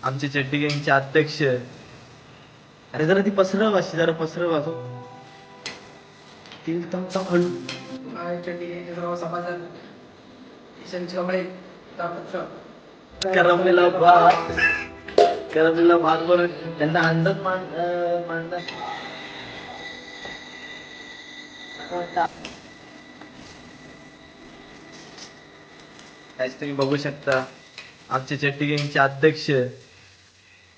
आमचे चड्डी गँगचे अध्यक्ष. अरे जरा ती पसरव अशी जरा पसरव असो ती तम हळू. करमलेला भात करमलेला भात बनवून त्यांना अंदाज मांडतात. तुम्ही बघू शकता आमचे चड्डी गँगचे अध्यक्ष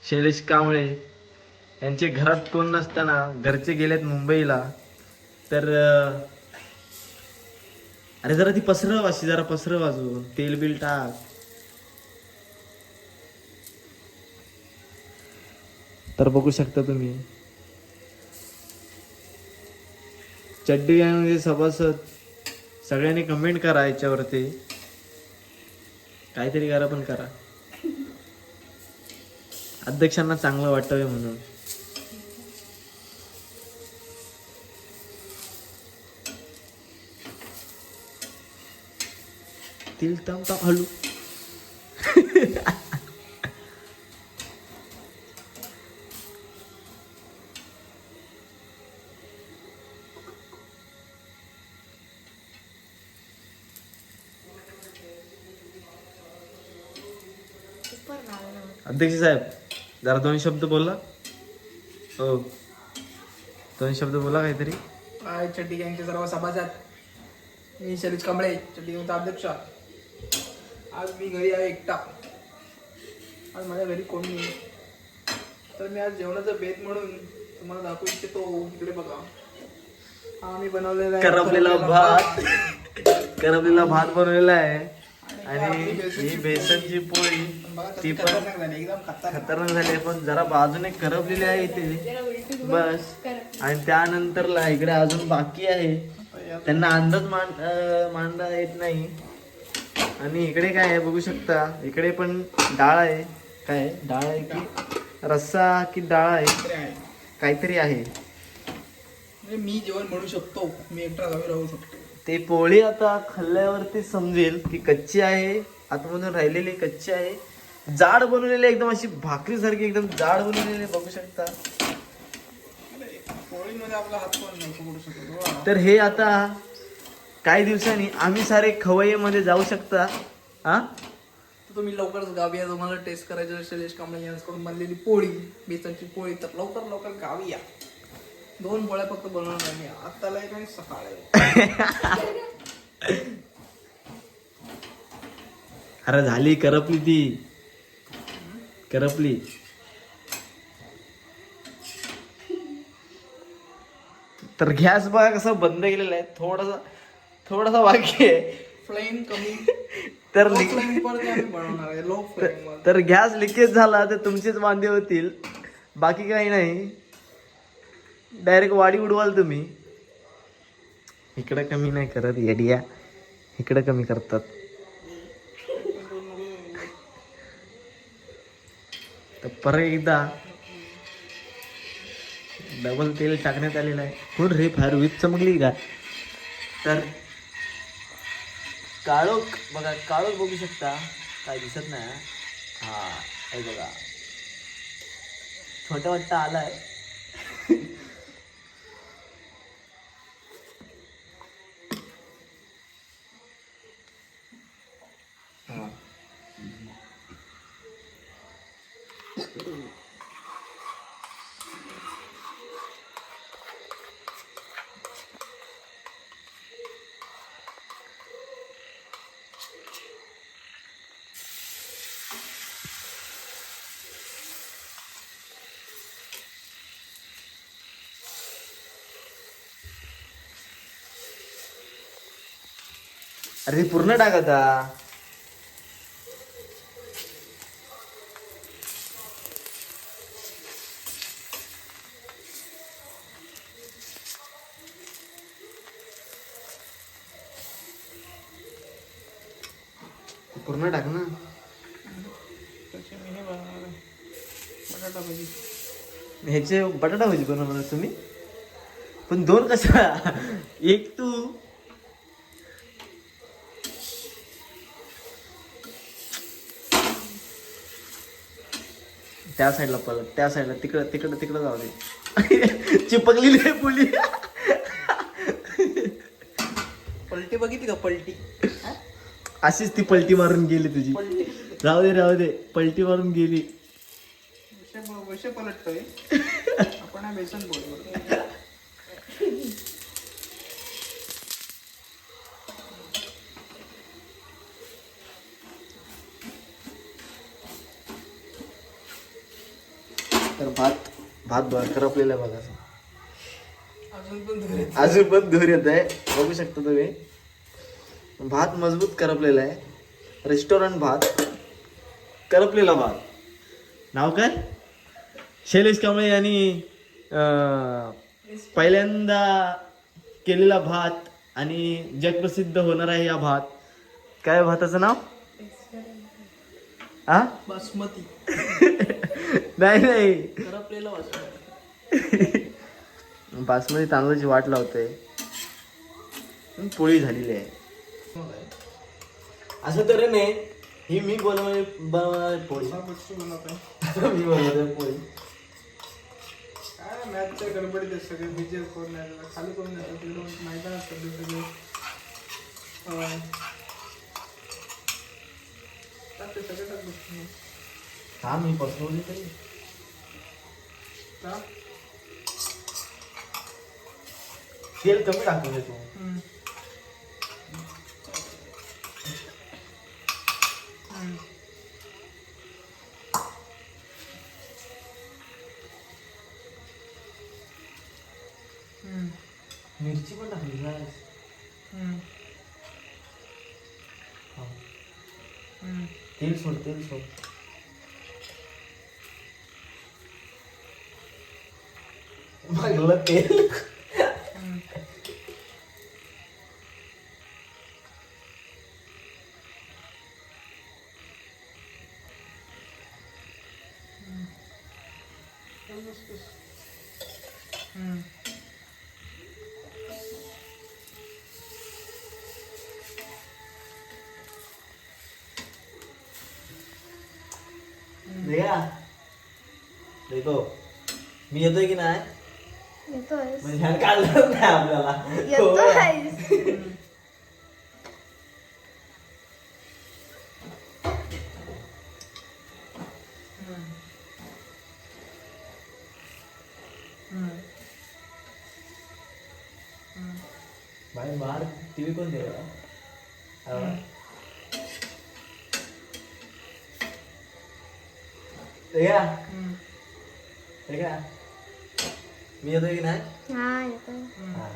शैलेश कांबळे यांचे घरात कोण नसताना घरचे गेलेत मुंबईला. तर अरे जरा ती पसरव अशी जरा पसरव अजून तेल बिल टाक. तर बघू शकता तुम्ही चड्डी गँगचे सभासद सगळ्यांनी कमेंट करा याच्यावरती. काहीतरी करा पण करा अध्यक्षांना चांगलं वाटावे म्हणून. तिल तम तम हळू. अध्यक्ष साहेब जरा दोन शब्द बोला. हो दोन शब्द बोला काहीतरी. चड्डी गँगचे सर्व सभासद मी शैलेश कांबळे चड्डी गँगचा अध्यक्ष. आज मी घरी आहे एकटा. आज माझ्या घरी कोणी नाही. तर मी आज जेवणाचा बेत म्हणून तुम्हाला दाखवू इच्छितो. इकडे बघा हा मी बनवलेला आहे करपलेला भात. करपलेला भात बनवलेला आहे आणि ही बेसनची पोळी ती पण एकदम खतरनाक झाली आहे पण जरा बाजूने करपलेली आहे इथे बस. आणि त्यानंतरला इकडे अजून बाकी आहे त्यांना अंदाज मांडता येत नाही. आणि इकडे काय आहे बघू शकता इकडे पण डाळ आहे. काय डाळ आहे की रस्सा की डाळ आहे काहीतरी आहे. मी जेवण बनवू शकतो. मी एकटा गावी राहू शकतो. ते पोळी आता खाल्ल्यावरती समजेल की कच्ची आहे आतमधून राहिलेली कच्ची आहे. जाड बनवलेली एकदम अशी भाकरी सारखी एकदम जाड बनवलेली बघू शकता. पोळीमध्ये आपला हात पण नाही पकडू शकतो. तर हे आता काही दिवसांनी आम्ही सारे खवय्यामध्ये जाऊ शकता. हा तुम्ही लवकरच गावी या. तुम्हाला टेस्ट करायचं शैलेश कांबळे यांच्याकडून बनलेली पोळी बेसनची पोळी. तर लवकर गावी या. 2 पोळ्या फक्त बनवणार नाही. आत्ताला एक आणि सकाळी. अरे झाली करपली ती करपली. तर गॅस बघा कसा बंद केलेला आहे. थोडासा बाकी आहे. फ्लेम कमी तर फ्लेम वरती आम्ही बनवणार आहे. लो फ्लेम वर. तर गॅस लिकेज झाला तर तुमचेच वांदे होतील बाकी काही नाही. डायरेक्ट वाडी उडवाल तुम्ही. इकडं कमी नाही करत येडिया. इकडं कमी करतात. तर परत एकदा डबल तेल टाकण्यात आलेलं आहे. कोण रे फार वीज चमकली का. तर काळोख बघा काळोख बघू शकता काय दिसत नाही. हा हे बघा छोटा वाटता आलाय. अरे पूर्ण टाक आता. पूर्ण टाक ना. बटाटा भाजी. ह्याचे बटाटा भाजी बनवणार तुम्ही पण 2 कशा. एक तू त्या साईडला पलट, त्या साईडला, तिकडं तिकडं तिकडं जाऊ दे. चिपकलेली आहे पुली. पलटी बघितली का पलटी? अशीच ती पलटी मारून गेली तुझी. पलटी राहू दे पलटी मारून गेली. वैसे पलटतोय आपण हा बेसन बोलतो. तर भात करपलेला आहे बघा. अजून पण धुरे. अजून पण धूर येत आहे, बघू शकता तुम्ही. भात मजबूत करपलेला आहे. रेस्टॉरंट भात, करपलेला भात. नाव काय? शैलेश कांबळे यांनी पहिल्यांदा केलेला भात आणि जगप्रसिद्ध होणार आहे हा भात. काय भाताचं नाव? हा बासमती. नाही करपलेला बासमती. बासमती तांदूळाची वाट लावतोय. पोळी झालेली आहे. असं तर नाही, ही मी बनवणार पोळी. मी बनवतोय पोळी. काय मॅचच्या गडबडीत सगळे बिजी कोण नाही, खाली कोण नाही, तिकडे मैदान असतात सगळे. टाकते सगळे टाकतो. हा मी पसरवली तरी का? तेल कमी टाकून दे तू. मिरची पण टाकली ना. तेल सोड. मागलं तेल. देखो मी येतोय की नाही? येतोय. म्हणजे ह्याला काढलं नाही आपल्याला. येतोय. भाई बाहर टीवी कौन देख रहा है? देखा मी येतोय की नाही? हा येतोय. हा.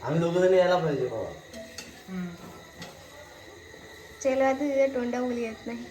आम्ही दोघं जण यायला पाहिजे बाबा. चेलवा तुझ्या तोंडा मुली येत नाही.